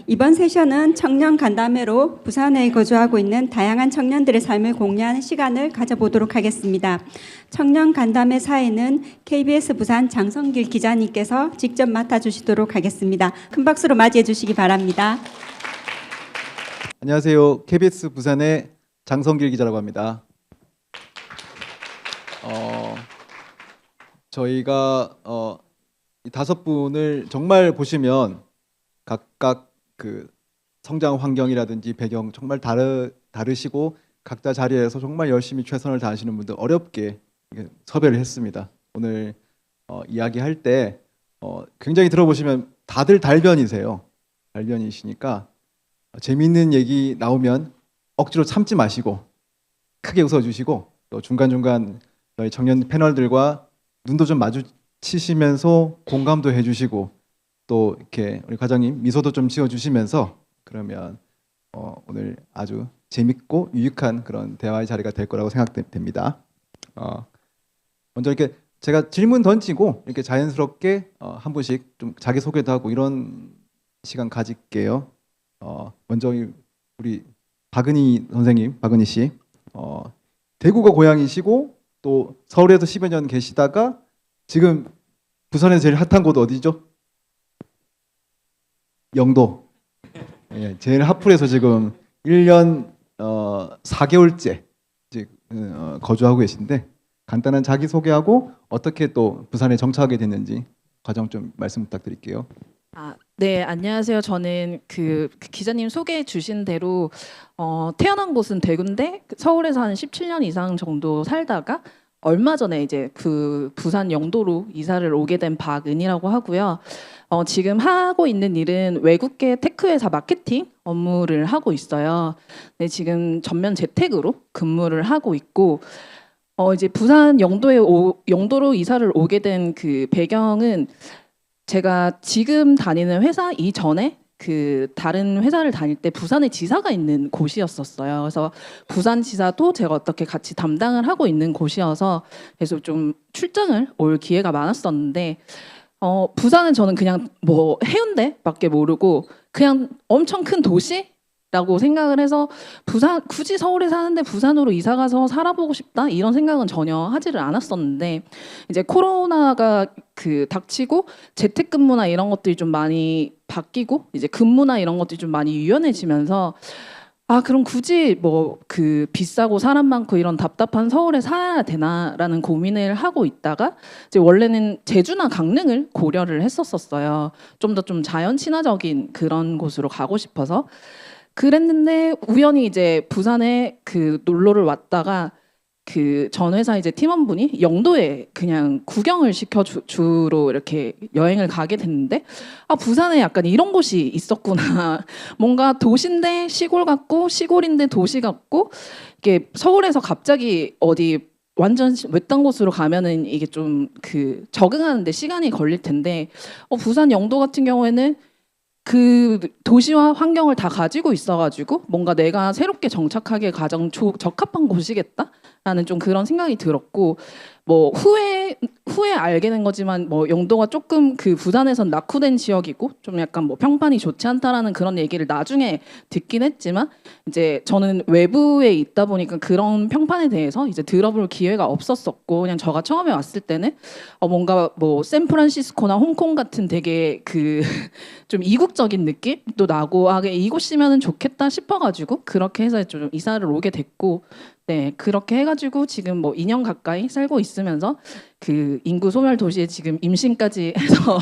이번 세션은 청년 간담회로 부산에 거주하고 있는 다양한 청년들의 삶을 공유하는 시간을 가져보도록 하겠습니다. 청년 간담회 사회는 KBS 부산 장성길 기자님께서 직접 맡아주시도록 하겠습니다. 큰 박수로 맞이해 주시기 바랍니다. 안녕하세요. KBS 부산의 장성길 기자라고 합니다. 저희가 이 5분을 정말 보시면 각각 그 성장 환경이라든지 배경 정말 다르시고 각자 자리에서 정말 열심히 최선을 다하시는 분들 어렵게 섭외를 했습니다. 오늘 이야기할 때 굉장히 들어보시면 다들 달변이세요. 달변이시니까 재미있는 얘기 나오면 억지로 참지 마시고 크게 웃어주시고 또 중간중간 저희 청년 패널들과 눈도 좀 마주치시면서 공감도 해주시고 또 이렇게 우리 과장님 미소도 좀 지어주시면서 그러면 오늘 아주 재밌고 유익한 그런 대화의 자리가 될 거라고 생각됩니다. 먼저 이렇게 제가 질문 던지고 이렇게 자연스럽게 한 분씩 좀 자기 소개도 하고 이런 시간 가질게요. 먼저 우리 박은희 선생님, 박은희 씨, 대구가 고향이시고 또 서울에서 10여 년 계시다가 지금 부산에서 제일 핫한 곳 어디죠? 영도. 예, 제일 핫플에서 지금 1년 4개월째 이제 거주하고 계신데 간단한 자기 소개하고 어떻게 또 부산에 정착하게 됐는지 과정 좀 말씀 부탁드릴게요. 네, 안녕하세요. 저는 그 기자님 소개해 주신 대로 태어난 곳은 대구인데 서울에서 한 17년 이상 정도 살다가 얼마 전에 이제 그 부산 영도로 이사를 오게 된 박은이라고 하고요. 지금 하고 있는 일은 외국계 테크 회사 마케팅 업무를 하고 있어요. 네, 지금 전면 재택으로 근무를 하고 있고 이제 부산 영도로 이사를 오게 된 그 배경은 제가 지금 다니는 회사 이전에 그 다른 회사를 다닐 때 부산에 지사가 있는 곳이었었어요. 그래서 부산 지사도 제가 어떻게 같이 담당을 하고 있는 곳이어서 그래서 좀 출장을 올 기회가 많았었는데 부산은 저는 그냥 뭐 해운대밖에 모르고 그냥 엄청 큰 도시라고 생각을 해서 부산 굳이 서울에 사는데 부산으로 이사 가서 살아보고 싶다 이런 생각은 전혀 하지를 않았었는데 이제 코로나가 그 닥치고 재택근무나 이런 것들이 좀 많이 바뀌고 이제 근무나 이런 것들이 좀 많이 유연해지면서 그럼 굳이 뭐 그 비싸고 사람 많고 이런 답답한 서울에 살아야 되나라는 고민을 하고 있다가 이제 원래는 제주나 강릉을 고려를 했었어요. 좀 더 좀 자연 친화적인 그런 곳으로 가고 싶어서 그랬는데 우연히 이제 부산에 그 놀러를 왔다가 그 전 회사 이제 팀원분이 영도에 그냥 구경을 시켜 주로 이렇게 여행을 가게 됐는데 부산에 약간 이런 곳이 있었구나. 뭔가 도시인데 시골 같고 시골인데 도시 같고 이게 서울에서 갑자기 어디 완전 외딴 곳으로 가면은 이게 좀 그 적응하는데 시간이 걸릴 텐데 부산 영도 같은 경우에는 그 도시와 환경을 다 가지고 있어가지고 뭔가 내가 새롭게 정착하기에 가장 적합한 곳이겠다라는 좀 그런 생각이 들었고 뭐 후에 알게 된 거지만 뭐 영도가 조금 그 부산에선 낙후된 지역이고 좀 약간 뭐 평판이 좋지 않다라는 그런 얘기를 나중에 듣긴 했지만 이제 저는 외부에 있다 보니까 그런 평판에 대해서 이제 들어볼 기회가 없었었고 그냥 제가 처음에 왔을 때는 뭔가 뭐 샌프란시스코나 홍콩 같은 되게 그 좀 이국적인 느낌도 나고 이곳이면은 좋겠다 싶어가지고 그렇게 해서 좀 이사를 오게 됐고 네 그렇게 해가지고 지금 뭐 2년 가까이 살고 있으면서 그 인구 소멸 도시에 지금 임신까지 해서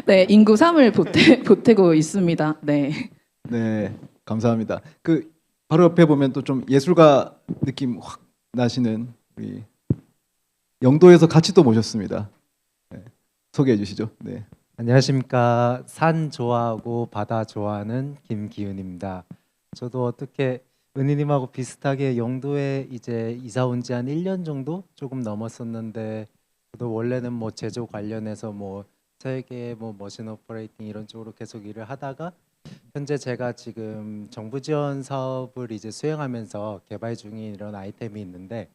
네 인구 3을 보태고 있습니다. 네. 네, 감사합니다. 그 바로 옆에 보면 또 좀 예술가 느낌 확 나시는 우리 영도에서 같이 또 모셨습니다. 네, 소개해 주시죠. 네. 안녕하십니까. 산 좋아하고 바다 좋아하는 김기훈입니다. 저도 어떻게 은희님하고 비슷하게 영도에 이제 이사 온 지 한 1년 정도 조금 넘었었는데 저도 원래는 뭐 제조 관련해서 뭐 설계 뭐 머신 오퍼레이팅 이런 쪽으로 계속 일을 하다가 현재 제가 지금 정부 지원 사업을 이제 수행하면서 개발 중인 이런 아이템이 있는데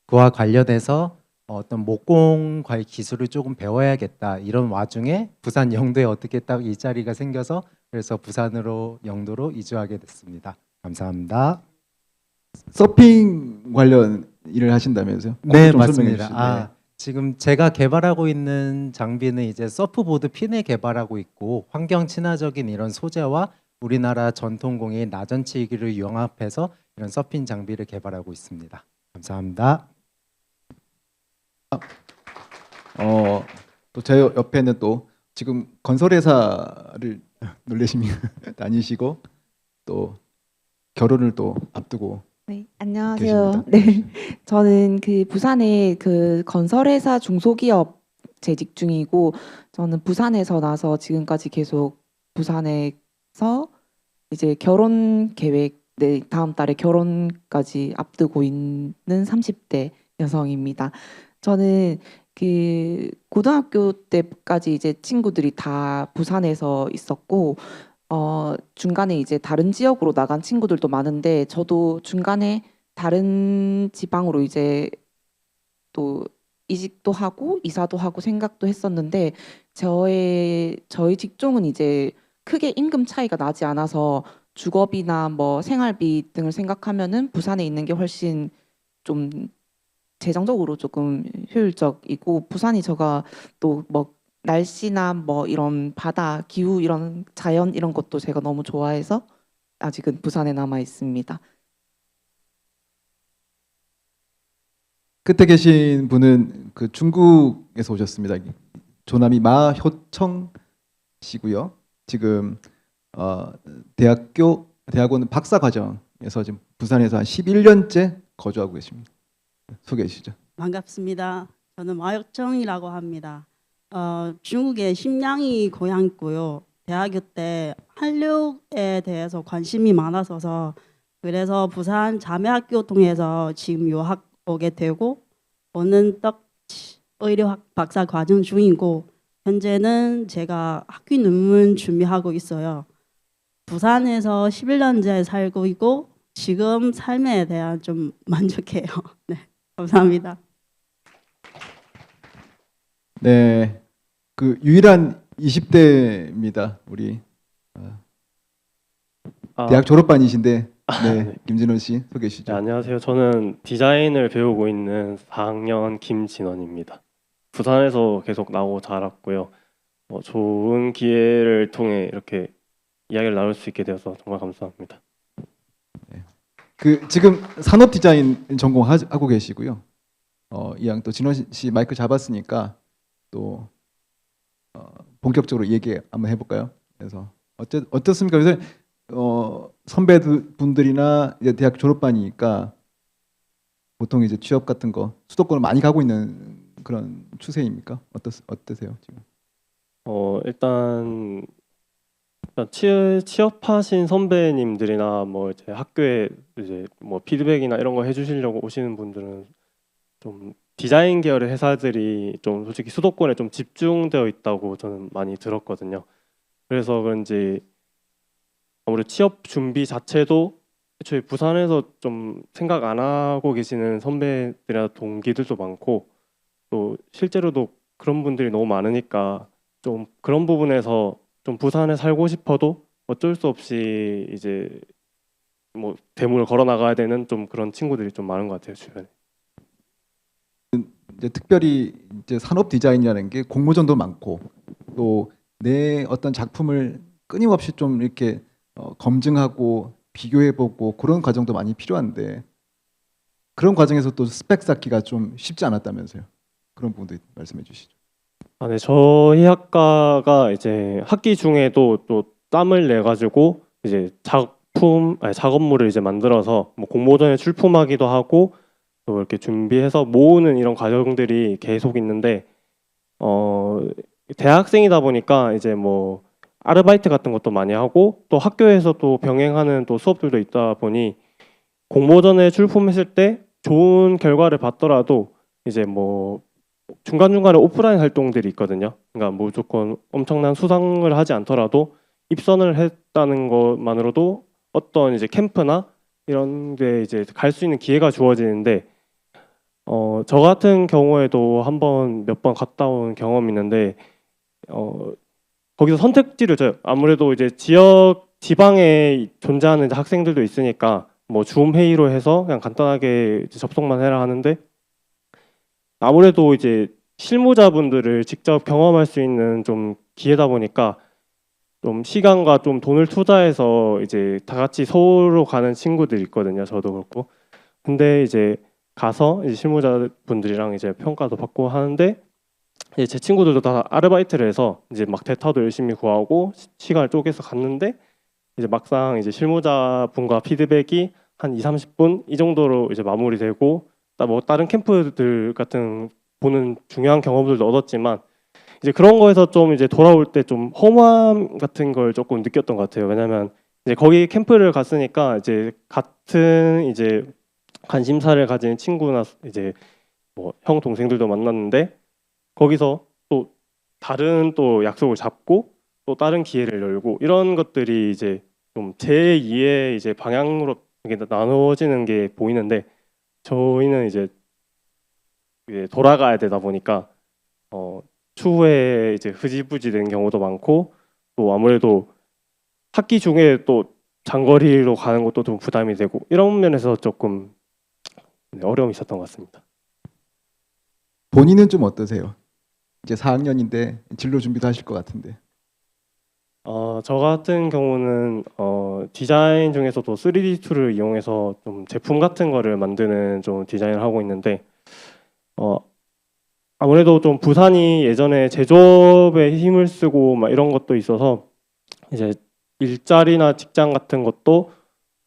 그와 관련해서 어떤 목공 과의 기술을 조금 배워야겠다 이런 와중에 부산 영도에 어떻게 딱 이 자리가 생겨서 그래서 부산으로 영도로 이주하게 됐습니다. 감사합니다. 서핑 관련 일을 하신다면서요? 네, 좀 설명해 맞습니다. 주시죠. 지금 제가 개발하고 있는 장비는 이제 서프보드 핀을 개발하고 있고 환경 친화적인 이런 소재와 우리나라 전통공예인 나전치기를 융합해서 이런 서핑 장비를 개발하고 있습니다. 감사합니다. 또 제 옆에는 또 지금 건설회사를 놀래시미 다니시고 또 결혼을 또 앞두고 네, 안녕하세요. 계십니다. 네, 저는 그 부산의 그 건설회사 중소기업 재직 중이고, 저는 부산에서 나서 지금까지 계속 부산에서 이제 결혼 계획, 네, 다음 달에 결혼까지 앞두고 있는 30대 여성입니다. 저는 그 고등학교 때까지 이제 친구들이 다 부산에서 있었고, 중간에 이제 다른 지역으로 나간 친구들도 많은데 저도 중간에 다른 지방으로 이제 또 이직도 하고 이사도 하고 생각도 했었는데 저희 직종은 이제 크게 임금 차이가 나지 않아서 주거비나 뭐 생활비 등을 생각하면은 부산에 있는 게 훨씬 좀 재정적으로 조금 효율적이고, 부산이 제가 또 뭐 날씨나 뭐 이런 바다 기후 이런 자연 이런 것도 제가 너무 좋아해서 아직은 부산에 남아 있습니다. 끝에 계신 분은 그 중국에서 오셨습니다. 조남이 마효청 씨고요. 지금 대학원 박사 과정에서 지금 부산에서 한 11년째 거주하고 계십니다. 소개해 주시죠. 반갑습니다. 저는 마혁정이라고 합니다. 중국의 심양이 고향이고요. 대학교 때 한류에 대해서 관심이 많았어서 그래서 부산 자매학교 통해서 지금 유학 오게 되고, 오는 떡 의료학 박사 과정 중이고, 현재는 제가 학위 논문 준비하고 있어요. 부산에서 11년째 살고 있고 지금 삶에 대한 좀 만족해요. 네, 감사합니다. 네, 그 유일한 20대입니다. 우리 대학 졸업반이신데, 네, 김진원 씨 소개해 주시죠. 네, 안녕하세요. 저는 디자인을 배우고 있는 4학년 김진원입니다. 부산에서 계속 나고 자랐고요. 좋은 기회를 통해 이렇게 이야기를 나눌 수 있게 되어서 정말 감사합니다. 그 지금 산업 디자인 전공하고 계시고요. 이왕 또 진원 씨 마이크 잡았으니까 또 본격적으로 얘기 한번 해볼까요? 그래서 어떻습니까? 요새 선배분들이나 이제 대학 졸업반이니까 보통 이제 취업 같은 거 수도권을 많이 가고 있는 그런 추세입니까? 어떠세요 지금? 일단 취업하신 선배님들이나 뭐 이제 학교에 이제 뭐 피드백이나 이런 거 해주시려고 오시는 분들은 좀 디자인 계열의 회사들이 좀 솔직히 수도권에 좀 집중되어 있다고 저는 많이 들었거든요. 그래서 그런지 아무래도 취업 준비 자체도 애초에 부산에서 좀 생각 안 하고 계시는 선배들이나 동기들도 많고, 또 실제로도 그런 분들이 너무 많으니까 좀 그런 부분에서 좀 부산에 살고 싶어도 어쩔 수 없이 이제 뭐 대문을 걸어 나가야 되는 좀 그런 친구들이 좀 많은 것 같아요, 주변에. 이제 특별히 이제 산업 디자인이라는 게 공모전도 많고 또 내 어떤 작품을 끊임없이 좀 이렇게 검증하고 비교해보고 그런 과정도 많이 필요한데, 그런 과정에서 또 스펙 쌓기가 좀 쉽지 않았다면서요? 그런 부분도 말씀해 주시죠. 네, 저희 학과가 이제 학기 중에도 또 땀을 내 가지고 이제 작업물을 이제 만들어서 뭐 공모전에 출품하기도 하고 또 이렇게 준비해서 모으는 이런 과정들이 계속 있는데, 대학생이다 보니까 이제 뭐 아르바이트 같은 것도 많이 하고 또 학교에서 또 병행하는 또 수업들도 있다 보니 공모전에 출품했을 때 좋은 결과를 받더라도 이제 뭐 중간중간에 오프라인 활동들이 있거든요. 그러니까 무조건 엄청난 수상을 하지 않더라도 입선을 했다는 것만으로도 어떤 이제 캠프나 이런 데 이제 갈 수 있는 기회가 주어지는데, 저 같은 경우에도 몇 번 갔다 온 경험이 있는데 거기서 선택지를 줘요. 아무래도 이제 지방에 존재하는 이제 학생들도 있으니까 뭐 줌 회의로 해서 그냥 간단하게 이제 접속만 해라 하는데 아무래도 이제 실무자분들을 직접 경험할 수 있는 좀 기회다 보니까 좀 시간과 좀 돈을 투자해서 이제 다 같이 서울로 가는 친구들이 있거든요. 저도 그렇고. 근데 이제 가서 이제 실무자분들이랑 이제 평가도 받고 하는데 이제 제 친구들도 다 아르바이트를 해서 이제 막 대타도 열심히 구하고 시간을 쪼개서 갔는데 이제 막상 이제 실무자분과 피드백이 한 2~30분 이 정도로 이제 마무리되고 뭐 다른 캠프들 같은 보는 중요한 경험들도 얻었지만 이제 그런 거에서 좀 이제 돌아올 때 좀 허무함 같은 걸 조금 느꼈던 것 같아요. 왜냐면 이제 거기 캠프를 갔으니까 이제 같은 이제 관심사를 가진 친구나 이제 뭐 형 동생들도 만났는데 거기서 또 다른 또 약속을 잡고 또 다른 기회를 열고 이런 것들이 이제 좀 제2의 이제 방향으로 이게 나눠지는 게 보이는데 저희는 이제 돌아가야 되다 보니까 추후에 이제 흐지부지 된 경우도 많고 또 아무래도 학기 중에 또 장거리로 가는 것도 좀 부담이 되고 이런 면에서 조금 어려움이 있었던 것 같습니다. 본인은 좀 어떠세요? 이제 4학년인데 진로 준비도 하실 것 같은데. 저 같은 경우는 디자인 중에서도 3D 툴을 이용해서 좀 제품 같은 거를 만드는 좀 디자인을 하고 있는데 아무래도 좀 부산이 예전에 제조업에 힘을 쓰고 막 이런 것도 있어서 이제 일자리나 직장 같은 것도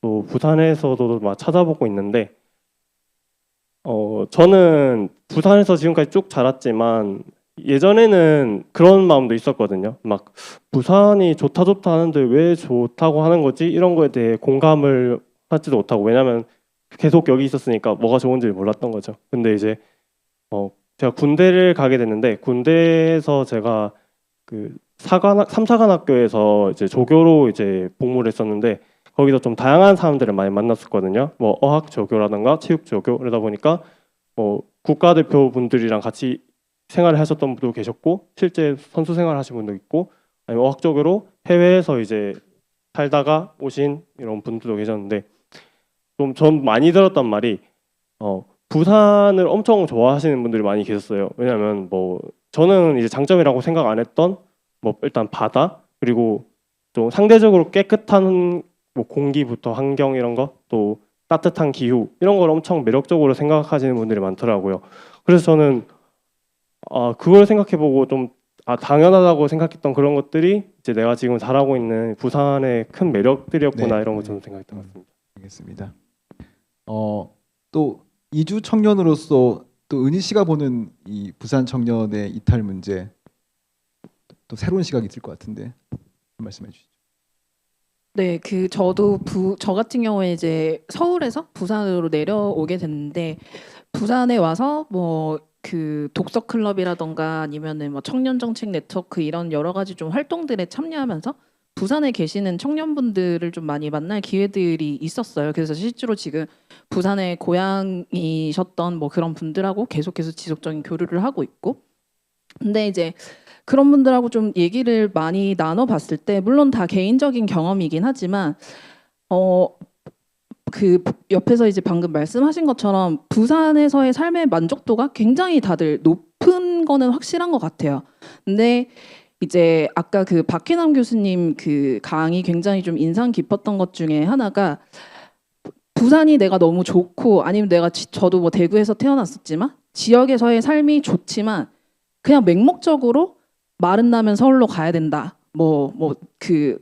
또 부산에서도 막 찾아보고 있는데 저는 부산에서 지금까지 쭉 자랐지만 예전에는 그런 마음도 있었거든요. 막 부산이 좋다 하는데 왜 좋다고 하는 거지? 이런 거에 대해 공감을 하지도 못하고 왜냐면 계속 여기 있었으니까 뭐가 좋은지 몰랐던 거죠. 근데 이제 제가 군대를 가게 됐는데 군대에서 제가 그 3사관 학교에서 이제 조교로 이제 복무를 했었는데 거기서 좀 다양한 사람들을 많이 만났었거든요. 뭐 어학 조교라든가 체육 조교 그러다 보니까 뭐 국가대표 분들이랑 같이 생활을 하셨던 분도 계셨고 실제 선수 생활 하신 분도 있고 아니면 어학적으로 해외에서 이제 살다가 오신 이런 분들도 계셨는데 좀 전 많이 들었단 말이 부산을 엄청 좋아하시는 분들이 많이 계셨어요. 왜냐하면 뭐 저는 이제 장점이라고 생각 안 했던 뭐 일단 바다 그리고 좀 상대적으로 깨끗한 뭐 공기부터 환경 이런 거 또 따뜻한 기후 이런 걸 엄청 매력적으로 생각하시는 분들이 많더라고요. 그래서 저는 그걸 생각해보고 좀 당연하다고 생각했던 그런 것들이 이제 내가 지금 잘하고 있는 부산의 큰 매력들이었구나 네. 이런 거 좀 생각했던 것 같습니다. 알겠습니다. 또 이주 청년으로서 또 은희 씨가 보는 이 부산 청년의 이탈 문제 또 새로운 시각이 있을 것 같은데 말씀해 주시죠. 네, 저 같은 경우에 이제 서울에서 부산으로 내려오게 됐는데 부산에 와서 뭐 그 독서 클럽이라던가 아니면은 뭐 청년 정책 네트워크 이런 여러 가지 좀 활동들에 참여하면서 부산에 계시는 청년분들을 좀 많이 만날 기회들이 있었어요. 그래서 실제로 지금 부산에 고향이셨던 뭐 그런 분들하고 계속해서 지속적인 교류를 하고 있고 근데 이제 그런 분들하고 좀 얘기를 많이 나눠봤을 때 물론 다 개인적인 경험이긴 하지만 그 옆에서 이제 방금 말씀하신 것처럼 부산에서의 삶의 만족도가 굉장히 다들 높은 거는 확실한 것 같아요. 근데 이제 아까 그 박희남 교수님 그 강의 굉장히 좀 인상 깊었던 것 중에 하나가 부산이 내가 너무 좋고 아니면 저도 뭐 대구에서 태어났었지만 지역에서의 삶이 좋지만 그냥 맹목적으로 말은 나면 서울로 가야 된다.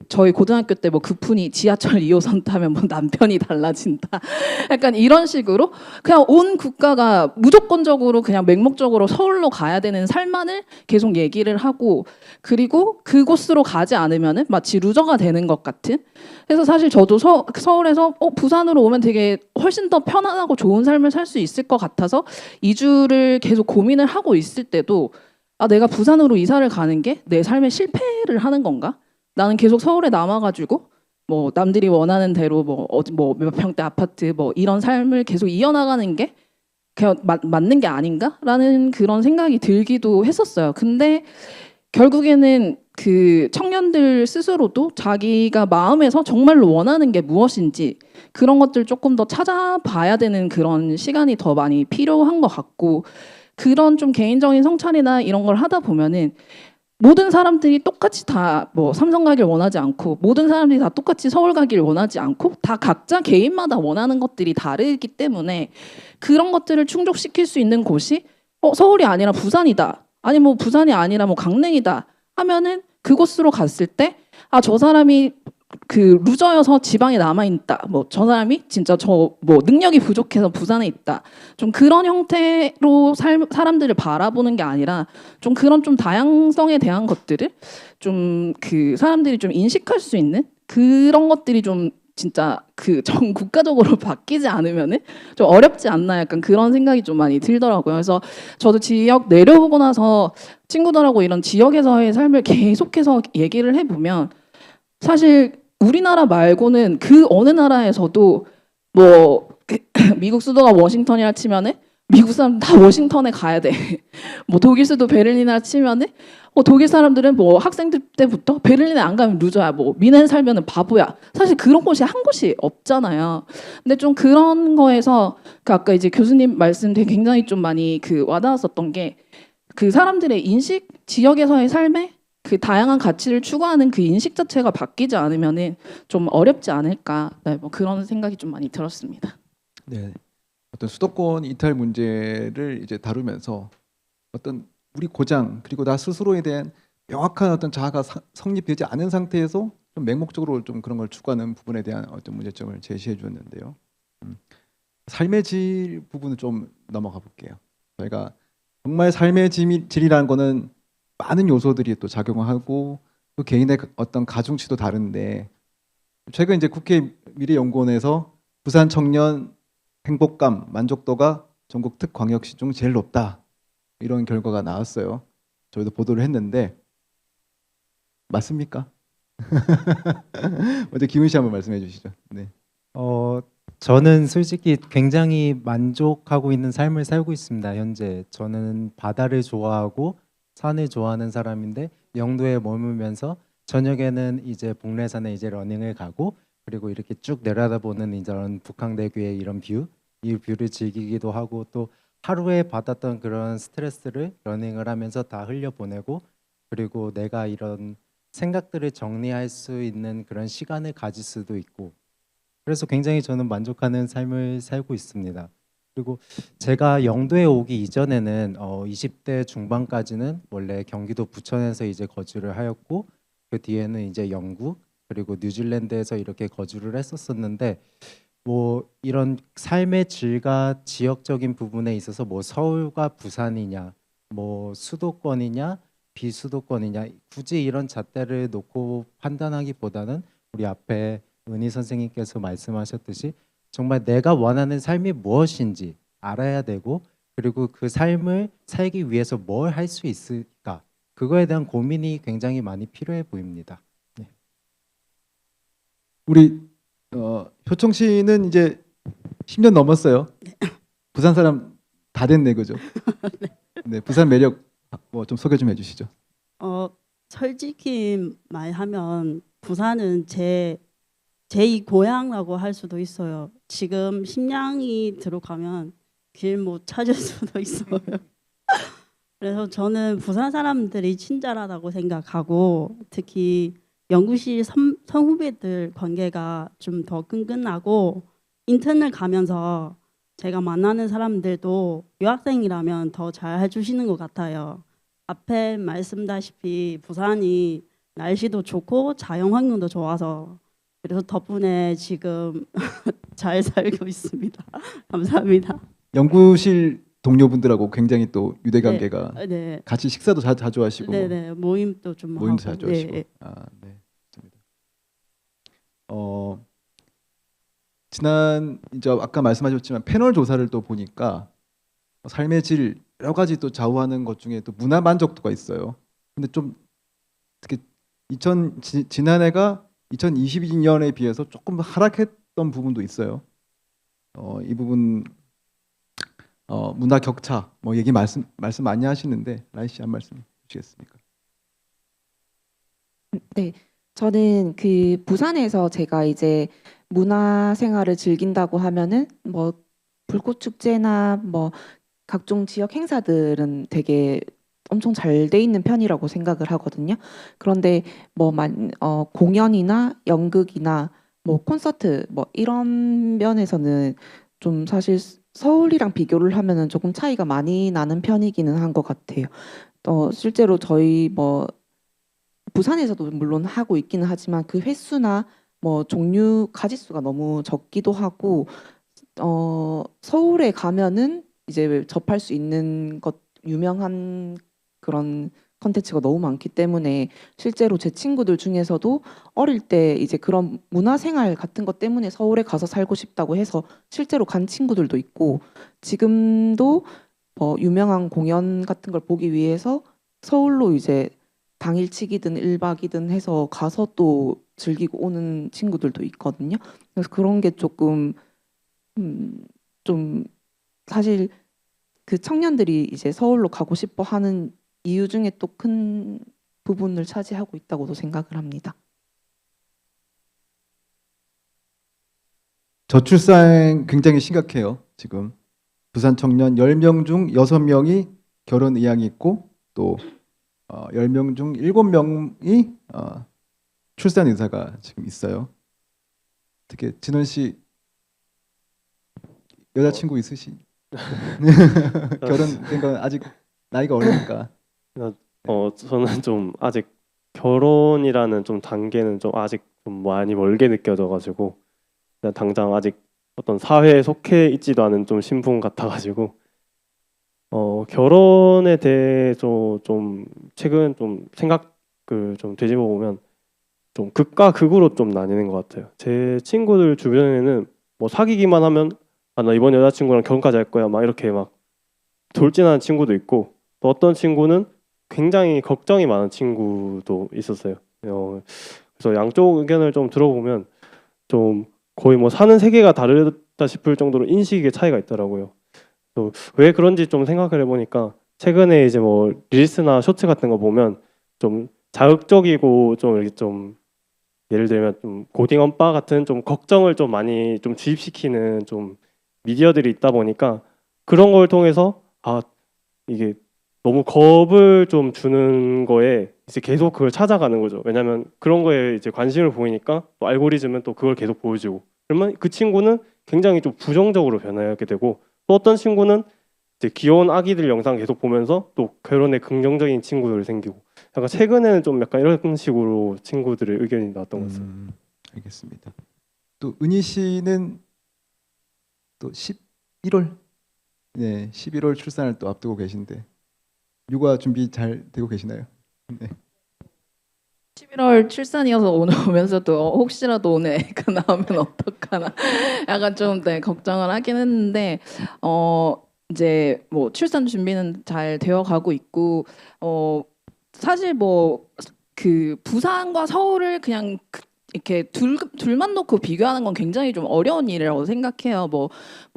저희 고등학교 때 뭐 급훈이 지하철 2호선 타면 뭐 남편이 달라진다. 약간 이런 식으로 그냥 온 국가가 무조건적으로 그냥 맹목적으로 서울로 가야 되는 삶만을 계속 얘기를 하고 그리고 그곳으로 가지 않으면은 마치 루저가 되는 것 같은. 그래서 사실 저도 서울에서 부산으로 오면 되게 훨씬 더 편안하고 좋은 삶을 살 수 있을 것 같아서 이주를 계속 고민을 하고 있을 때도 내가 부산으로 이사를 가는 게 내 삶의 실패를 하는 건가? 나는 계속 서울에 남아가지고 뭐 남들이 원하는 대로 몇 평대 아파트 뭐 이런 삶을 계속 이어나가는 게 그냥 맞는 게 아닌가라는 그런 생각이 들기도 했었어요. 근데 결국에는 그 청년들 스스로도 자기가 마음에서 정말로 원하는 게 무엇인지 그런 것들 조금 더 찾아봐야 되는 그런 시간이 더 많이 필요한 것 같고, 그런 좀 개인적인 성찰이나 이런 걸 하다 보면은 모든 사람들이 똑같이 다 뭐 삼성 가길 원하지 않고, 모든 사람들이 다 똑같이 서울 가길 원하지 않고, 다 각자 개인마다 원하는 것들이 다르기 때문에 그런 것들을 충족시킬 수 있는 곳이 서울이 아니라 부산이다, 아니 뭐 부산이 아니라 뭐 강릉이다 하면은 그곳으로 갔을 때 저 사람이 그 루저여서 지방에 남아 있다, 뭐 저 사람이 진짜 저 뭐 능력이 부족해서 부산에 있다, 좀 그런 형태로 사람들을 바라보는 게 아니라 좀 그런 좀 다양성에 대한 것들을 좀 그 사람들이 좀 인식할 수 있는 그런 것들이 좀 진짜 그 전 국가적으로 바뀌지 않으면은 좀 어렵지 않나, 약간 그런 생각이 좀 많이 들더라고요. 그래서 저도 지역 내려오고 나서 친구들하고 이런 지역에서의 삶을 계속해서 얘기를 해보면 사실 우리나라 말고는 그 어느 나라에서도 뭐 미국 수도가 워싱턴이라 치면은 미국 사람 다 워싱턴에 가야 돼. 뭐 독일 수도 베를린이라 치면은 독일 사람들은 뭐 학생들 때부터 베를린에 안 가면 루저야, 뭐 미넨 살면은 바보야. 사실 그런 곳이 한 곳이 없잖아요. 근데 좀 그런 거에서 그 아까 이제 교수님 말씀 되게 굉장히 좀 많이 그 와닿았었던 게, 그 사람들의 인식, 지역에서의 삶에 그 다양한 가치를 추구하는 그 인식 자체가 바뀌지 않으면은 좀 어렵지 않을까, 네, 뭐 그런 생각이 좀 많이 들었습니다. 네. 어떤 수도권 이탈 문제를 이제 다루면서 어떤 우리 고장 그리고 나 스스로에 대한 명확한 어떤 자아가 성립되지 않은 상태에서 좀 맹목적으로 좀 그런 걸 추구하는 부분에 대한 어떤 문제점을 제시해 주었는데요. 삶의 질 부분을 좀 넘어가 볼게요. 저희가 정말 삶의 질이라는 거는 많은 요소들이 또 작용하고 또 개인의 어떤 가중치도 다른데, 최근 이제 국회 미래연구원에서 부산 청년 행복감, 만족도가 전국 특광역시 중 제일 높다, 이런 결과가 나왔어요. 저희도 보도를 했는데 맞습니까? 먼저 김은 씨 한번 말씀해 주시죠. 네. 저는 솔직히 굉장히 만족하고 있는 삶을 살고 있습니다. 현재 저는 바다를 좋아하고 산을 좋아하는 사람인데 영도에 머물면서 저녁에는 이제 복례산에 이제 러닝을 가고, 그리고 이렇게 쭉 내려다보는 이런 북한대교의 이런 이 뷰를 즐기기도 하고, 또 하루에 받았던 그런 스트레스를 러닝을 하면서 다 흘려보내고, 그리고 내가 이런 생각들을 정리할 수 있는 그런 시간을 가질 수도 있고, 그래서 굉장히 저는 만족하는 삶을 살고 있습니다. 그리고 제가 영도에 오기 이전에는 20대 중반까지는 원래 경기도 부천에서 이제 거주를 하였고, 그 뒤에는 이제 영국 그리고 뉴질랜드에서 이렇게 거주를 했었었는데, 뭐 이런 삶의 질과 지역적인 부분에 있어서 뭐 서울과 부산이냐, 뭐 수도권이냐 비수도권이냐, 굳이 이런 잣대를 놓고 판단하기보다는 우리 앞에 은희 선생님께서 말씀하셨듯이 정말 내가 원하는 삶이 무엇인지 알아야 되고, 그리고 그 삶을 살기 위해서 뭘 할 수 있을까, 그거에 대한 고민이 굉장히 많이 필요해 보입니다. 네. 우리 효청 씨는 이제 10년 넘었어요. 부산 사람 다 됐네, 그죠? 네, 부산 매력 뭐 좀 소개 좀 해주시죠. 솔직히 말하면 부산은 제2 고향이라고 할 수도 있어요. 지금 심양이 들어가면 길 못 찾을 수도 있어요. 그래서 저는 부산 사람들이 친절하다고 생각하고, 특히 연구실 선후배들 관계가 좀 더 끈끈하고, 인턴을 가면서 제가 만나는 사람들도 유학생이라면 더 잘 해주시는 것 같아요. 앞에 말씀다시피 부산이 날씨도 좋고 자연 환경도 좋아서, 그래서 덕분에 지금 잘 살고 있습니다. 감사합니다. 연구실 동료분들하고 굉장히 또 유대 관계가 네. 같이 식사도 자주 하시고 네네. 모임도 좀 모임도 하고. 자주 하시고. 네. 네. 좋습니다. 지난 이제 아까 말씀하셨지만 패널 조사를 또 보니까 삶의 질 여러 가지 또 좌우하는 것 중에 또 문화 만족도가 있어요. 근데 좀 특히 지난해가 2022년에 비해서 조금 하락했던 부분도 있어요. 이 부분 문화 격차 뭐 얘기 말씀 많이 하시는데 라이 씨 한 말씀 주시겠습니까? 네, 저는 그 부산에서 제가 이제 문화 생활을 즐긴다고 하면은 뭐 불꽃 축제나 뭐 각종 지역 행사들은 되게 엄청 잘 돼 있는 편이라고 생각을 하거든요. 그런데 뭐 공연이나 연극이나 뭐 콘서트 뭐 이런 면에서는 좀 사실 서울이랑 비교를 하면은 조금 차이가 많이 나는 편이기는 한 것 같아요. 실제로 저희 뭐 부산에서도 물론 하고 있기는 하지만 그 횟수나 뭐 종류 가짓수가 너무 적기도 하고 서울에 가면은 이제 접할 수 있는 것 유명한 그런 컨텐츠가 너무 많기 때문에 실제로 제 친구들 중에서도 어릴 때 이제 그런 문화생활 같은 것 때문에 서울에 가서 살고 싶다고 해서 실제로 간 친구들도 있고 지금도 유명한 공연 같은 걸 보기 위해서 서울로 이제 당일치기든 1박이든 해서 가서 또 즐기고 오는 친구들도 있거든요. 그래서 그런 게 조금 좀 사실 그 청년들이 이제 서울로 가고 싶어 하는 이유 중에 또 큰 부분을 차지하고 있다고도 생각을 합니다. 저출산 굉장히 심각해요. 지금 부산 청년 10명 중 6명이 결혼 의향이 있고 또 10명 중 7명이 출산 의사가 지금 있어요. 어떻게 진원 씨 여자친구 있으시? 결혼된 건 아직 나이가 어리니까. 저는 좀 아직 결혼이라는 좀 단계는 좀 아직 좀 많이 멀게 느껴져가지고 그냥 당장 아직 어떤 사회에 속해 있지도 않은 좀 신분 같아가지고 결혼에 대해서 좀 최근 좀 생각을 좀 되짚어 보면 좀 극과 극으로 좀 나뉘는 것 같아요. 제 친구들 주변에는 뭐 사귀기만 하면 나 이번 여자친구랑 결혼까지 할 거야 막 이렇게 막 돌진하는 친구도 있고 또 어떤 친구는 굉장히 걱정이 많은 친구도 있었어요. 그래서 양쪽 의견을 좀 들어보면 좀 거의 뭐 사는 세계가 다르다 싶을 정도로 인식의 차이가 있더라고요. 또 왜 그런지 좀 생각을 해보니까 최근에 이제 뭐 릴스나 쇼츠 같은 거 보면 좀 자극적이고 좀 이렇게 좀 예를 들면 좀 고딩 엄빠 같은 좀 걱정을 좀 많이 좀 주입시키는 좀 미디어들이 있다 보니까 그런 걸 통해서 이게 너무 겁을 좀 주는 거에 이제 계속 그걸 찾아가는 거죠. 왜냐하면 그런 거에 이제 관심을 보이니까 또 알고리즘은 또 그걸 계속 보여주고 그러면 그 친구는 굉장히 좀 부정적으로 변하게 되고 또 어떤 친구는 이제 귀여운 아기들 영상 계속 보면서 또 결혼에 긍정적인 친구들 생기고 약간 최근에는 좀 약간 이런 식으로 친구들의 의견이 나왔던 것 같습니다. 알겠습니다. 또 은희 씨는 또 11월 11월 출산을 또 앞두고 계신데 육아 준비 잘 되고 계시나요? 네. 11월 출산이어서 오늘 오면서도 혹시라도 오늘 애가 나오면 어떡하나 약간 좀 걱정을 하긴 했는데 이제 뭐 출산 준비는 잘 되어 가고 있고 사실 뭐 그 부산과 서울을 그냥 이렇게 둘만 놓고 비교하는 건 굉장히 좀 어려운 일이라고 생각해요. 뭐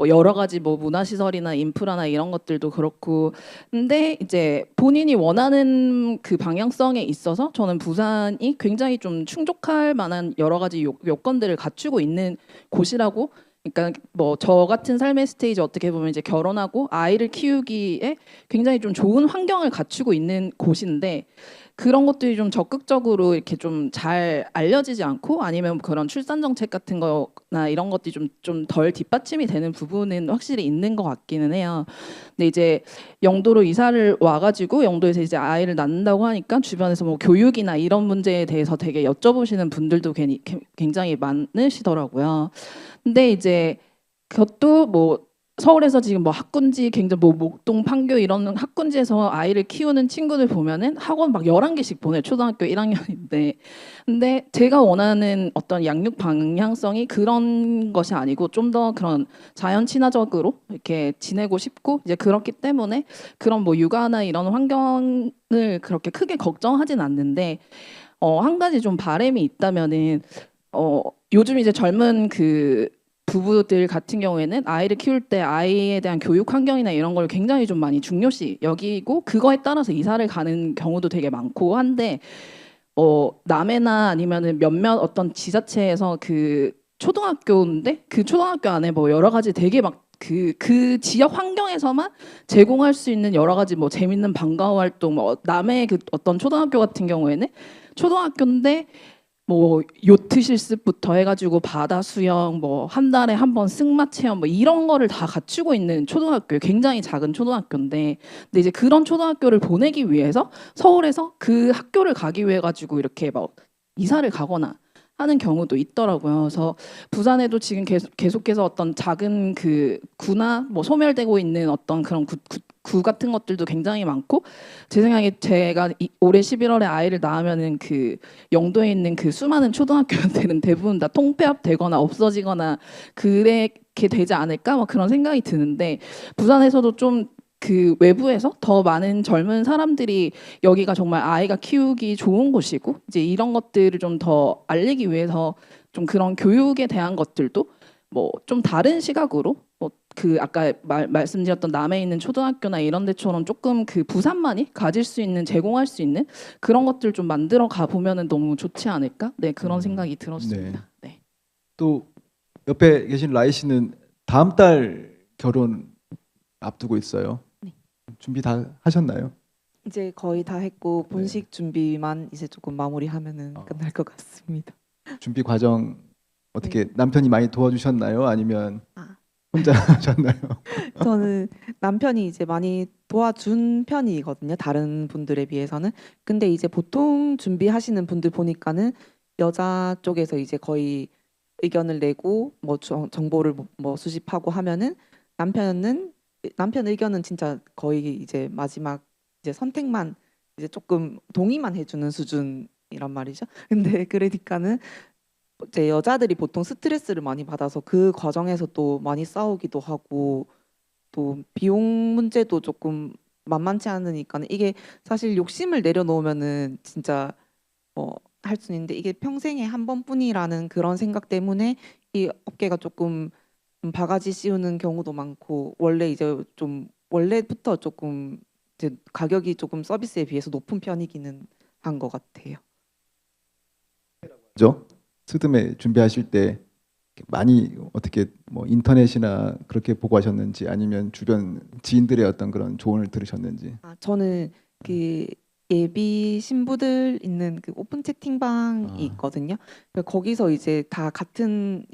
여러 가지 뭐 문화시설이나 인프라나 이런 것들도 그렇고. 근데 이제 본인이 원하는 그 방향성에 있어서 저는 부산이 굉장히 좀 충족할 만한 여러 가지 요건들을 갖추고 있는 곳이라고. 그러니까 뭐 저 같은 삶의 스테이지 어떻게 보면 이제 결혼하고 아이를 키우기에 굉장히 좀 좋은 환경을 갖추고 있는 곳인데 그런 것들이 좀 적극적으로 이렇게 좀 잘 알려지지 않고 아니면 그런 출산 정책 같은 거나 이런 것들이 좀 덜 뒷받침이 되는 부분은 확실히 있는 것 같기는 해요. 근데 이제 영도로 이사를 와가지고 영도에서 이제 아이를 낳는다고 하니까 주변에서 뭐 교육이나 이런 문제에 대해서 되게 여쭤보시는 분들도 굉장히 많으시더라고요. 근데 이제 그것도 뭐 서울에서 지금 뭐 학군지 굉장히 뭐 목동 판교 이런 학군지에서 아이를 키우는 친구들 보면은 학원 막 11개씩 보내요. 초등학교 1학년인데. 근데 제가 원하는 어떤 양육 방향성이 그런 것이 아니고 좀 더 그런 자연 친화적으로 이렇게 지내고 싶고 이제 그렇기 때문에 그런 뭐 육아나 이런 환경을 그렇게 크게 걱정하진 않는데 한 가지 좀 바람이 있다면은 요즘 이제 젊은 그 부부들 같은 경우에는 아이를 키울 때 아이에 대한 교육 환경이나 이런 걸 굉장히 좀 많이 중요시 여기고 그거에 따라서 이사를 가는 경우도 되게 많고 한데 남해나 아니면은 몇몇 어떤 지자체에서 그 초등학교인데 그 초등학교 안에 뭐 여러 가지 되게 막 그 지역 환경에서만 제공할 수 있는 여러 가지 뭐 재밌는 방과후 활동 뭐 남해 그 어떤 초등학교 같은 경우에는 초등학교인데 뭐 요트 실습부터 해가지고 바다 수영 뭐 한 달에 한 번 승마 체험 뭐 이런 거를 다 갖추고 있는 초등학교 굉장히 작은 초등학교인데 근데 이제 그런 초등학교를 보내기 위해서 서울에서 그 학교를 가기 위해 가지고 이렇게 막 이사를 가거나 하는 경우도 있더라고요. 그래서 부산에도 지금 계속해서 어떤 작은 그 구나 뭐 소멸되고 있는 어떤 그런 구 같은 것들도 굉장히 많고 제 생각에 제가 올해 11월에 아이를 낳으면은 그 영도에 있는 그 수많은 초등학교들은 대부분 다 통폐합되거나 없어지거나 그렇게 되지 않을까 뭐 그런 생각이 드는데 부산에서도 좀 그 외부에서 더 많은 젊은 사람들이 여기가 정말 아이가 키우기 좋은 곳이고 이제 이런 것들을 좀 더 알리기 위해서 좀 그런 교육에 대한 것들도 뭐 좀 다른 시각으로 뭐 그 아까 말씀드렸던 남해 있는 초등학교나 이런 데처럼 조금 그 부산만이 가질 수 있는 제공할 수 있는 그런 것들 좀 만들어 가 보면은 너무 좋지 않을까? 네 그런 생각이 들었습니다. 네. 또 옆에 계신 라이 씨는 다음 달 결혼 앞두고 있어요. 네. 준비 다 하셨나요? 이제 거의 다 했고 본식 준비만 이제 조금 마무리하면은 끝날 것 같습니다. 준비 과정 어떻게 남편이 많이 도와주셨나요? 아니면 아. 혼자 하셨나요? 저는 남편이 이제 많이 도와준 편이거든요. 다른 분들에 비해서는. 근데 이제 보통 준비하시는 분들 보니까는 여자 쪽에서 이제 거의 의견을 내고 뭐 정보를 뭐 수집하고 하면은 남편 의견은 진짜 거의 이제 마지막 이제 선택만 이제 조금 동의만 해주는 수준이란 말이죠. 근데 그러니까는 이제 여자들이 보통 스트레스를 많이 받아서 그 과정에서 또 많이 싸우기도 하고 또 비용 문제도 조금 만만치 않으니까는 이게 사실 욕심을 내려놓으면은 진짜 할 수 있는데 이게 평생에 한 번뿐이라는 그런 생각 때문에 이 업계가 조금 바가지 씌우는 경우도 많고 원래 이제 좀 원래부터 조금 이제 가격이 조금 서비스에 비해서 높은 편이기는 한 것 같아요. 그죠? 스드메 준비하실 때 많이 어떻게 뭐 인터넷이나 그렇게 보고 하셨는지 아니면 주변 지인들의 어떤 그런 조언을 들으셨는지. 저는 그 예비 신부들 있는 그 오픈 채팅방이 있거든요. 거기서 이제 다 같은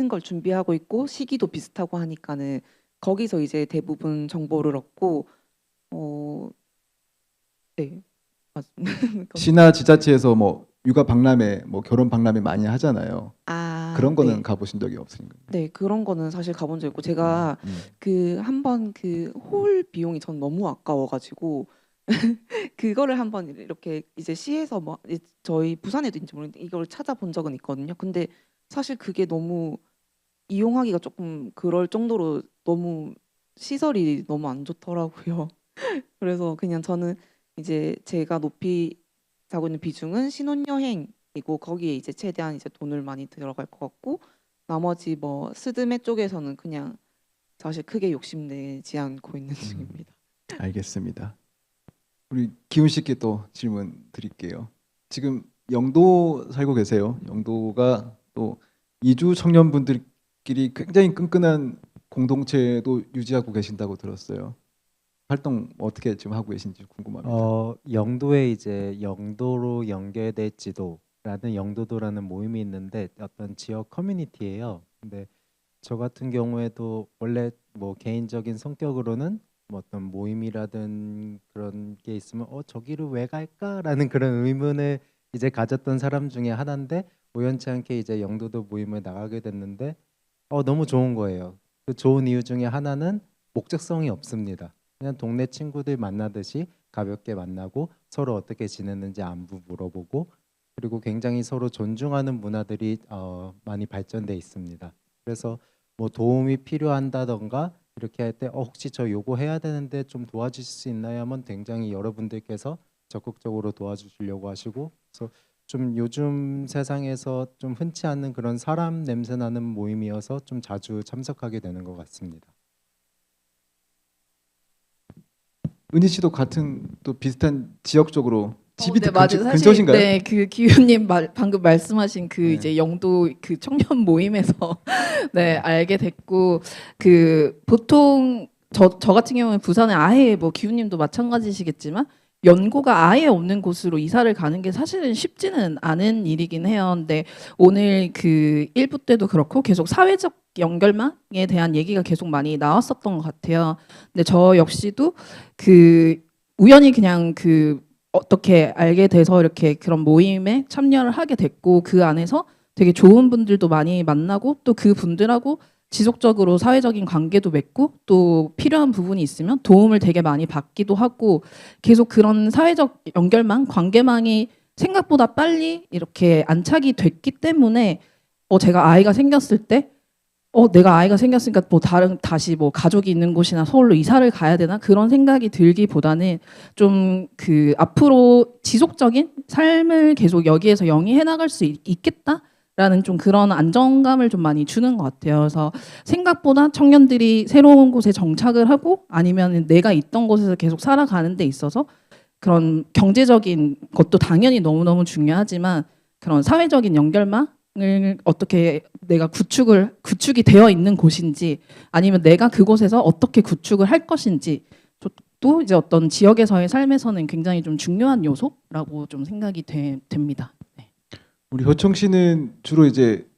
걸 준비하고 있고 시기도 비슷하고 하니까는 거기서 이제 대부분 정보를 얻고 네. 맞습니다. 시나 지자체에서 뭐 육아 박람회, 뭐 결혼 박람회 많이 하잖아요. 그런 거는 네. 가보신 적이 없으신가요? 네, 그런 거는 사실 가본 적 있고 제가 그 한번 그 홀 비용이 전 너무 아까워가지고 그거를 한번 이렇게 이제 시에서 뭐 저희 부산에도 있는지 모르겠는데 이걸 찾아본 적은 있거든요. 근데 사실 그게 너무 이용하기가 조금 그럴 정도로 너무 시설이 너무 안 좋더라고요. 그래서 그냥 저는 이제 제가 높이 하고 있는 비중은 신혼여행이고 거기에 이제 최대한 이제 돈을 많이 들어갈 것 같고 나머지 뭐 스드메 쪽에서는 그냥 사실 크게 욕심내지 않고 있는 중입니다. 알겠습니다. 우리 기훈 씨께 또 질문 드릴게요. 지금 영도 살고 계세요. 영도가 또 이주 청년분들끼리 굉장히 끈끈한 공동체도 유지하고 계신다고 들었어요. 활동 어떻게 지금 하고 계신지 궁금합니다. 영도에 이제 영도로 연결될 지도라는 영도도라는 모임이 있는데 어떤 지역 커뮤니티예요. 근데 저 같은 경우에도 원래 뭐 개인적인 성격으로는 뭐 어떤 모임이라든 그런 게 있으면 저기를 왜 갈까라는 그런 의문을 이제 가졌던 사람 중에 하나인데 우연치 않게 이제 영도도 모임을 나가게 됐는데 너무 좋은 거예요. 그 좋은 이유 중에 하나는 목적성이 없습니다. 그냥 동네 친구들 만나듯이 가볍게 만나고 서로 어떻게 지내는지 안부 물어보고 그리고 굉장히 서로 존중하는 문화들이 많이 발전돼 있습니다. 그래서 뭐 도움이 필요한다던가 이렇게 할 때 혹시 저 요거 해야 되는데 좀 도와주실 수 있나요? 하면 굉장히 여러분들께서 적극적으로 도와주시려고 하시고 그래서 좀 요즘 세상에서 좀 흔치 않는 그런 사람 냄새 나는 모임이어서 좀 자주 참석하게 되는 것 같습니다. 은희 씨도 같은 또 비슷한 지역적으로 집이 네, 근처, 맞아요. 사실 근처신가요? 네, 그 기훈님 방금 말씀하신 그 네. 이제 영도 그 청년 모임에서 네, 알게 됐고 그 보통 저 같은 경우는 부산에 아예 뭐 기훈님도 마찬가지시겠지만 연고가 아예 없는 곳으로 이사를 가는 게 사실은 쉽지는 않은 일이긴 해요. 근데 오늘 그 1부 때도 그렇고 계속 사회적 연결망에 대한 얘기가 계속 많이 나왔었던 것 같아요. 근데 저 역시도 그 우연히 그냥 그 어떻게 알게 돼서 이렇게 그런 모임에 참여를 하게 됐고 그 안에서 되게 좋은 분들도 많이 만나고 또 그 분들하고 지속적으로 사회적인 관계도 맺고 또 필요한 부분이 있으면 도움을 되게 많이 받기도 하고 계속 그런 사회적 연결망, 관계망이 생각보다 빨리 이렇게 안착이 됐기 때문에 제가 아이가 생겼을 때 내가 아이가 생겼으니까 뭐 다시 뭐 가족이 있는 곳이나 서울로 이사를 가야 되나 그런 생각이 들기보다는 좀 그 앞으로 지속적인 삶을 계속 여기에서 영위해 나갈 수 있겠다라는 좀 그런 안정감을 좀 많이 주는 것 같아요. 그래서 생각보다 청년들이 새로운 곳에 정착을 하고 아니면 내가 있던 곳에서 계속 살아가는 데 있어서 그런 경제적인 것도 당연히 너무너무 중요하지만 그런 사회적인 연결망 을 어떻게 내가 구축이 되어 있는 곳인지 아니면 내가 그곳에서 어떻게 구축을 할 것인지 또 이제 어떤 지역에서의 삶에서는 굉장히 좀 중요한 요소라고 좀 생각이 됩니다. 네. 우리 효청 씨는 주로 이제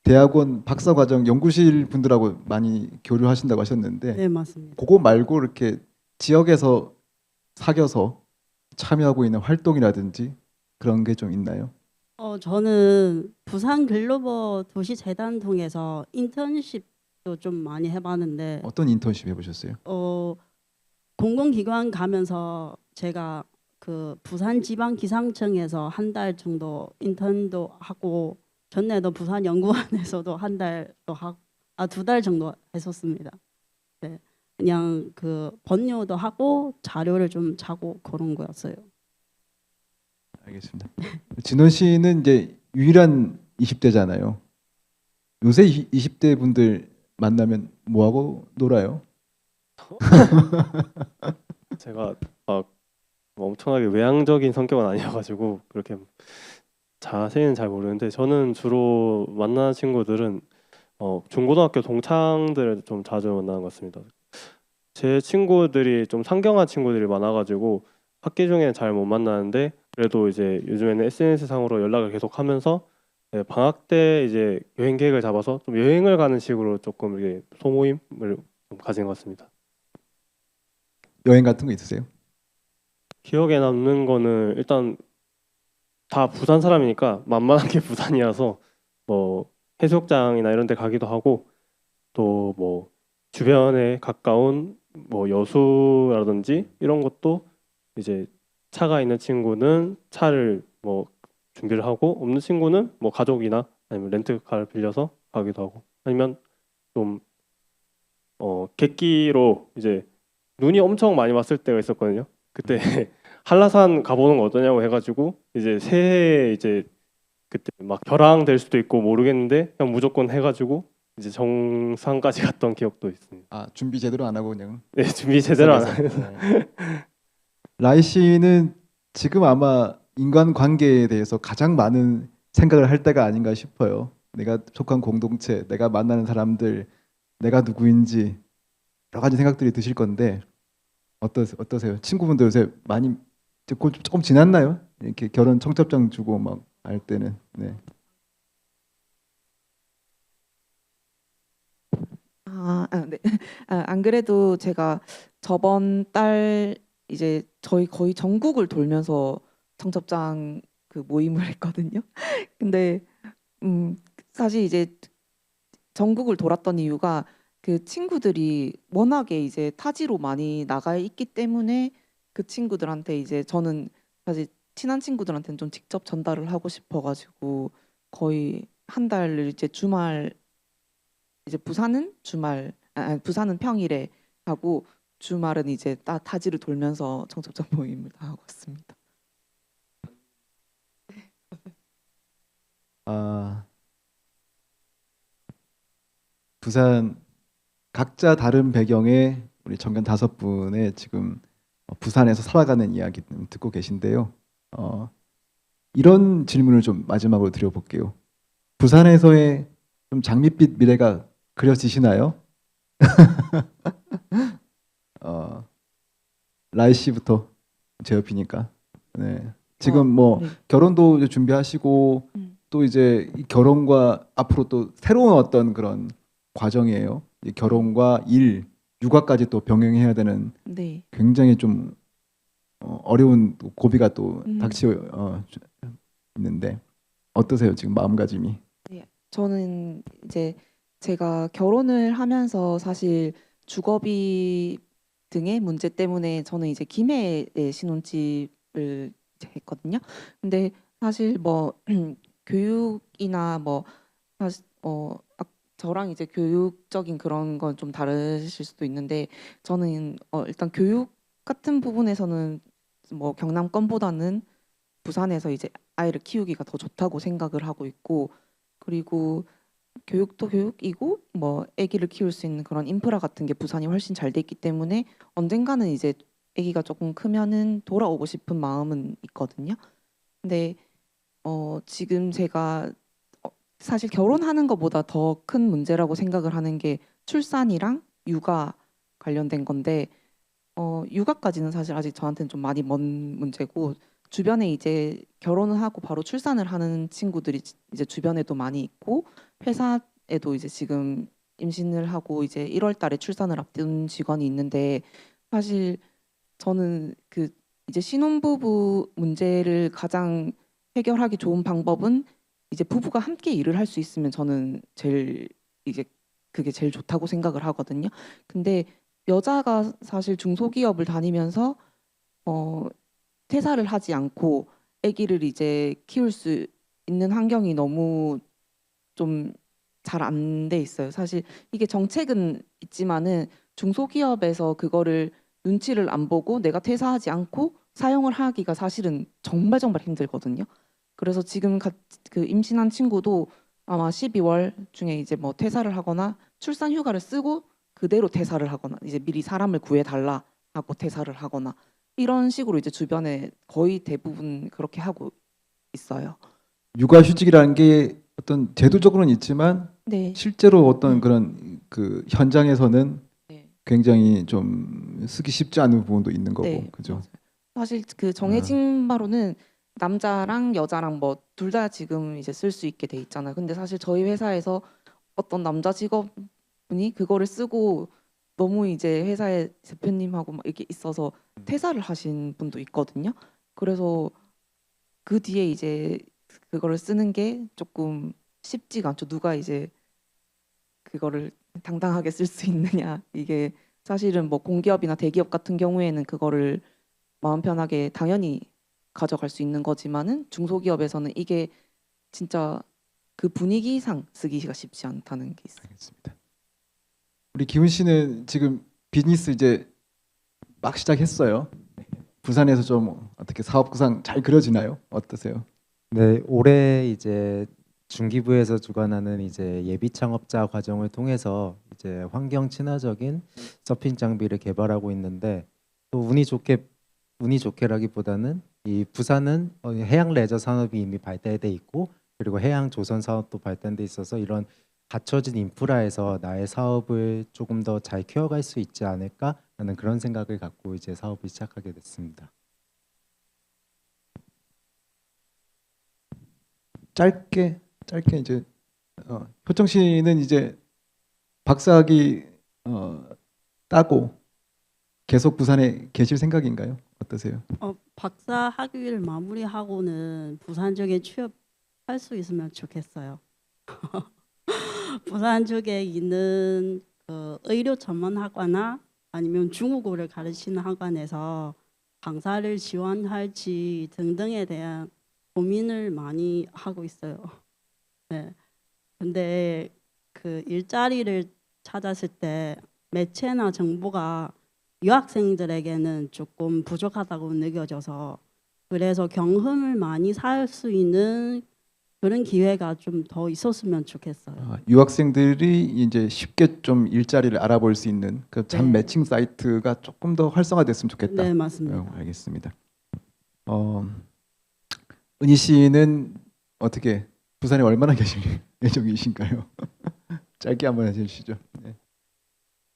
대학원 박사과정 연구실 분들하고 많이 교류하신다고 하셨는데 네, 맞습니다. 그거 말고 이렇게 지역에서 사귀어서 참여하고 있는 활동이라든지 그런 게 좀 있나요? 저는 부산 글로벌 도시재단 통해서 인턴십도 좀 많이 해봤는데 어떤 인턴십 해보셨어요? 공공기관 가면서 제가 그 부산지방기상청에서 한 달 정도 인턴도 하고 전에도 부산연구원에서도 한 달도 하고 2달 정도 했었습니다. 네, 그냥 그 번료도 하고 자료를 좀 자고 그런 거였어요. 알겠습니다. 진원 씨는 이제 유일한 20대잖아요. 요새 20대 분들 만나면 뭐 하고 놀아요? 제가 막 엄청나게 외향적인 성격은 아니어가지고 그렇게 자세히는 잘 모르는데 저는 주로 만나는 친구들은 중고등학교 동창들을 좀 자주 만나는 것 같습니다. 제 친구들이 좀 상경한 친구들이 많아가지고 학기 중에는 잘 못 만나는데 그래도 이제 요즘에는 SNS 상으로 연락을 계속 하면서 방학 때 이제 여행 계획을 잡아서 좀 여행을 가는 식으로 조금 이게 소모임을 좀 가진 것 같습니다. 여행 같은 거 있으세요? 기억에 남는 거는 일단 다 부산 사람이니까 만만한 게 부산이라서 뭐 해수욕장이나 이런 데 가기도 하고 또 뭐 주변에 가까운 뭐 여수라든지 이런 것도 이제 차가 있는 친구는 차를 뭐 준비를 하고 없는 친구는 뭐 가족이나 아니면 렌트카를 빌려서 가기도 하고 아니면 좀 객기로 이제 눈이 엄청 많이 왔을 때가 있었거든요. 그때 한라산 가보는 거 어떠냐고 해가지고 이제 새해에 이제 그때 막 벼랑 될 수도 있고 모르겠는데 그냥 무조건 해가지고 이제 정상까지 갔던 기억도 있습니다. 아, 준비 제대로 안 하고 그냥. 네, 준비 제대로 안 속에서. 해서. 라이 씨는 지금 아마 인간관계에 대해서 가장 많은 생각을 할 때가 아닌가 싶어요. 내가 속한 공동체, 내가 만나는 사람들, 내가 누구인지 여러 가지 생각들이 드실 건데 어떠세요? 친구분들 요새 많이 조금 지났나요? 이렇게 결혼 청첩장 주고 막 할 때는. 네. 네. 안 그래도 제가 저번 달 이제 저희 거의 전국을 돌면서 청첩장 그 모임을 했거든요. 근데 사실 이제 전국을 돌았던 이유가 그 친구들이 워낙에 이제 타지로 많이 나가 있기 때문에 그 친구들한테 이제 저는 사실 친한 친구들한테는 좀 직접 전달을 하고 싶어가지고 거의 한 달을 이제 주말 이제 부산은 부산은 평일에 하고 주말은 이제 타지를 돌면서 청첩장 모임을 다 하고 왔습니다. 부산 각자 다른 배경의 우리 청년 5분의 지금 부산에서 살아가는 이야기 듣고 계신데요. 이런 질문을 좀 마지막으로 드려볼게요. 부산에서의 좀 장밋빛 미래가 그려지시나요? 라이 씨부터 제 옆이니까. 네. 지금 뭐 네. 결혼도 이제 준비하시고 또 이제 이 결혼과 앞으로 또 새로운 어떤 그런 과정이에요. 이 결혼과 일, 육아까지 또 병행해야 되는 네. 굉장히 좀 어려운 고비가 또 음. 닥쳐 있는데 어떠세요 지금 마음가짐이? 저는 이제 제가 결혼을 하면서 사실 주거비 등의 문제 때문에 저는 이제 김해에 신혼집을 이제 했거든요. 근데 사실 뭐 교육이나 뭐 사실 저랑 이제 교육적인 그런 건 좀 다르실 수도 있는데 저는 일단 교육 같은 부분에서는 뭐 경남권보다는 부산에서 이제 아이를 키우기가 더 좋다고 생각을 하고 있고 그리고 교육도 교육이고 뭐 아기를 키울 수 있는 그런 인프라 같은 게 부산이 훨씬 잘 돼 있기 때문에 언젠가는 이제 아기가 조금 크면은 돌아오고 싶은 마음은 있거든요. 근데 지금 제가 사실 결혼하는 것보다 더 큰 문제라고 생각을 하는 게 출산이랑 육아 관련된 건데 육아까지는 사실 아직 저한테는 좀 많이 먼 문제고 주변에 이제 결혼을 하고 바로 출산을 하는 친구들이 이제 주변에도 많이 있고 회사에도 이제 지금 임신을 하고 이제 1월 달에 출산을 앞둔 직원이 있는데 사실 저는 그 이제 신혼부부 문제를 가장 해결하기 좋은 방법은 이제 부부가 함께 일을 할 수 있으면 저는 제일 이제 그게 제일 좋다고 생각을 하거든요. 근데 여자가 사실 중소기업을 다니면서 퇴사를 하지 않고 아기를 이제 키울 수 있는 환경이 너무 좀 잘 안 돼 있어요. 사실 이게 정책은 있지만은 중소기업에서 그거를 눈치를 안 보고 내가 퇴사하지 않고 사용을 하기가 사실은 정말 정말 힘들거든요. 그래서 지금 그 임신한 친구도 아마 12월 중에 이제 뭐 퇴사를 하거나 출산 휴가를 쓰고 그대로 퇴사를 하거나 이제 미리 사람을 구해달라 하고 퇴사를 하거나 이런 식으로 이제 주변에 거의 대부분 그렇게 하고 있어요. 육아휴직이라는 게 어떤 제도적으로는 있지만 네. 실제로 어떤 그런 그 현장에서는 네. 굉장히 좀 쓰기 쉽지 않은 부분도 있는 거고, 네, 그죠? 맞아요. 사실 그 정해진 바로는 남자랑 여자랑 뭐 둘 다 지금 이제 쓸 수 있게 돼 있잖아요. 근데 사실 저희 회사에서 어떤 남자 직업분이 그거를 쓰고 너무 이제 회사에 대표님하고 막 이렇게 있어서 퇴사를 하신 분도 있거든요. 그래서 그 뒤에 이제 그거를 쓰는 게 조금 쉽지가 않죠. 누가 이제 그거를 당당하게 쓸 수 있느냐. 이게 사실은 뭐 공기업이나 대기업 같은 경우에는 그거를 마음 편하게 당연히 가져갈 수 있는 거지만은 중소기업에서는 이게 진짜 그 분위기상 쓰기가 쉽지 않다는 게 있어요. 알겠습니다. 우리 기훈 씨는 지금 비즈니스 이제 막 시작했어요. 부산에서 좀 어떻게 사업 구상 잘 그려지나요? 어떠세요? 네, 올해 이제 중기부에서 주관하는 이제 예비 창업자 과정을 통해서 이제 환경 친화적인 서핑 장비를 개발하고 있는데 또 운이 좋게라기보다는 이 부산은 해양 레저 산업이 이미 발달돼 있고 그리고 해양 조선 사업도 발달돼 있어서 이런 갖춰진 인프라에서 나의 사업을 조금 더 잘 키워갈 수 있지 않을까라는 그런 생각을 갖고 이제 사업을 시작하게 됐습니다. 짧게 이제 효정 씨는 이제 박사학위 따고 계속 부산에 계실 생각인가요? 어떠세요? 박사 학위를 마무리하고는 부산 쪽에 취업할 수 있으면 좋겠어요. 부산 쪽에 있는 그 의료 전문학과나 아니면 중국어를 가르치는 학원에서 강사를 지원할지 등등에 대한 고민을 많이 하고 있어요. 네. 근데 그 일자리를 찾았을 때 매체나 정보가 유학생들에게는 조금 부족하다고 느껴져서 그래서 경험을 많이 살 수 있는 그런 기회가 좀 더 있었으면 좋겠어요. 유학생들이 이제 쉽게 좀 일자리를 알아볼 수 있는 그 잡 네. 매칭 사이트가 조금 더 활성화됐으면 좋겠다. 네, 맞습니다. 알겠습니다. 은희 씨는 어떻게 부산에 얼마나 계실 예정이신가요? 짧게 한번 해주시죠. 네.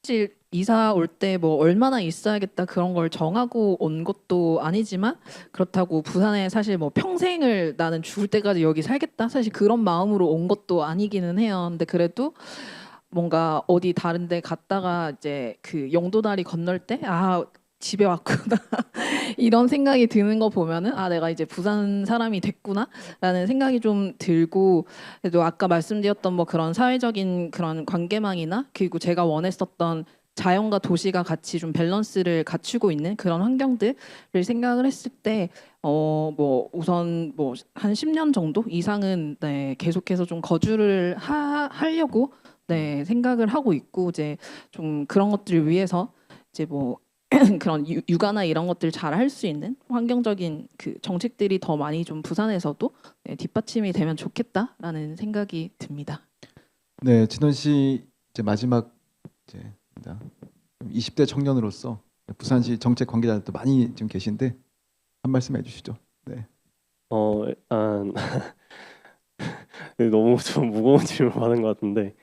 사실 이사 올 때 뭐 얼마나 있어야겠다 그런 걸 정하고 온 것도 아니지만 그렇다고 부산에 사실 뭐 평생을 나는 죽을 때까지 여기 살겠다 사실 그런 마음으로 온 것도 아니기는 해요. 근데 그래도 뭔가 어디 다른 데 갔다가 이제 그 영도다리 건널 때 아 집에 왔구나 이런 생각이 드는 거 보면은 아 내가 이제 부산 사람이 됐구나라는 생각이 좀 들고 그래도 아까 말씀드렸던 뭐 그런 사회적인 그런 관계망이나 그리고 제가 원했었던 자연과 도시가 같이 좀 밸런스를 갖추고 있는 그런 환경들을 생각을 했을 때 뭐 우선 뭐 한 10년 정도 이상은 네, 계속해서 좀 거주를 하려고 네, 생각을 하고 있고 이제 좀 그런 것들을 위해서 이제 뭐 그런 육아나 이런 것들 잘 할 수 있는 환경적인 그 정책들이 더 많이 좀 부산에서도 네, 뒷받침이 되면 좋겠다라는 생각이 듭니다. 네, 진원 씨 이제 마지막 이제입니다. 20대 청년으로서 부산시 정책 관계자들도 많이 지금 계신데 한 말씀 해주시죠. 네. 일단 너무 좀 무거운 질문 하는 것 같은데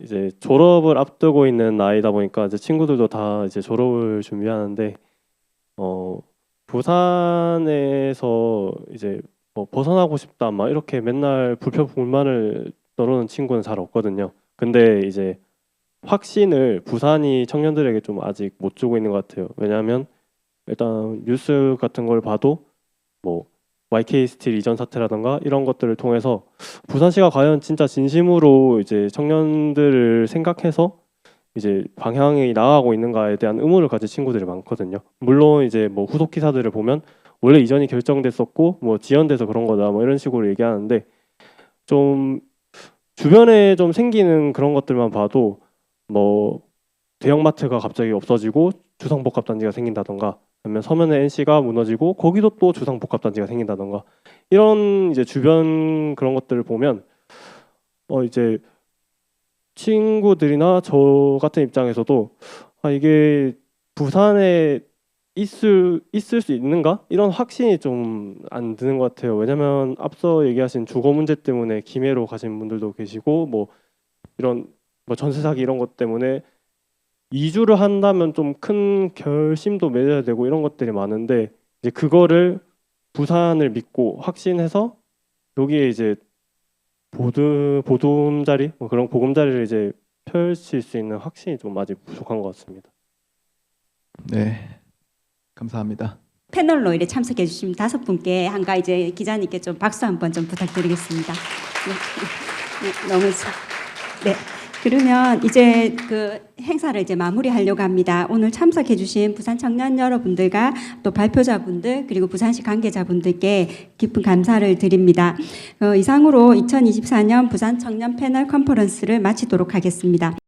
이제 졸업을 앞두고 있는 나이다 보니까 이제 친구들도 다 이제 졸업을 준비하는데 부산에서 이제 뭐 벗어나고 싶다 막 이렇게 맨날 불평불만을 떠오르는 친구는 잘 없거든요. 근데 이제 확신을 부산이 청년들에게 좀 아직 못 주고 있는 것 같아요. 왜냐하면 일단 뉴스 같은 걸 봐도 뭐 YK 스틸 이전 사태라던가 이런 것들을 통해서 부산시가 과연 진짜 진심으로 이제 청년들을 생각해서 이제 방향이 나아가고 있는가에 대한 의문을 가진 친구들이 많거든요. 물론 이제 뭐 후속 기사들을 보면 원래 이전이 결정됐었고 뭐 지연돼서 그런 거다 뭐 이런 식으로 얘기하는데 좀 주변에 좀 생기는 그런 것들만 봐도 뭐 대형마트가 갑자기 없어지고 주상복합단지가 생긴다던가 아니면 서면에 NC가 무너지고 거기도 또 주상복합단지가 생긴다던가 이런 이제 주변 그런 것들을 보면 이제 친구들이나 저 같은 입장에서도 이게 부산에 있을 수 있는가 이런 확신이 좀 안 드는 것 같아요. 왜냐면 앞서 얘기하신 주거 문제 때문에 김해로 가신 분들도 계시고 뭐 이런 뭐 전세 사기 이런 것 때문에 이주를 한다면 좀 큰 결심도 맺어야 되고 이런 것들이 많은데 이제 그거를 부산을 믿고 확신해서 여기에 이제 보금자리 뭐 그런 보금자리를 이제 펼칠 수 있는 확신이 좀 아직 부족한 것 같습니다. 네, 감사합니다. 패널로 이래 참석해 주신 5분께 한가 이제 기자님께 좀 박수 한번 좀 부탁드리겠습니다. 네, 너무 네. 그러면 이제 그 행사를 이제 마무리하려고 합니다. 오늘 참석해주신 부산 청년 여러분들과 또 발표자분들 그리고 부산시 관계자분들께 깊은 감사를 드립니다. 이상으로 2024년 부산 청년 패널 컨퍼런스를 마치도록 하겠습니다.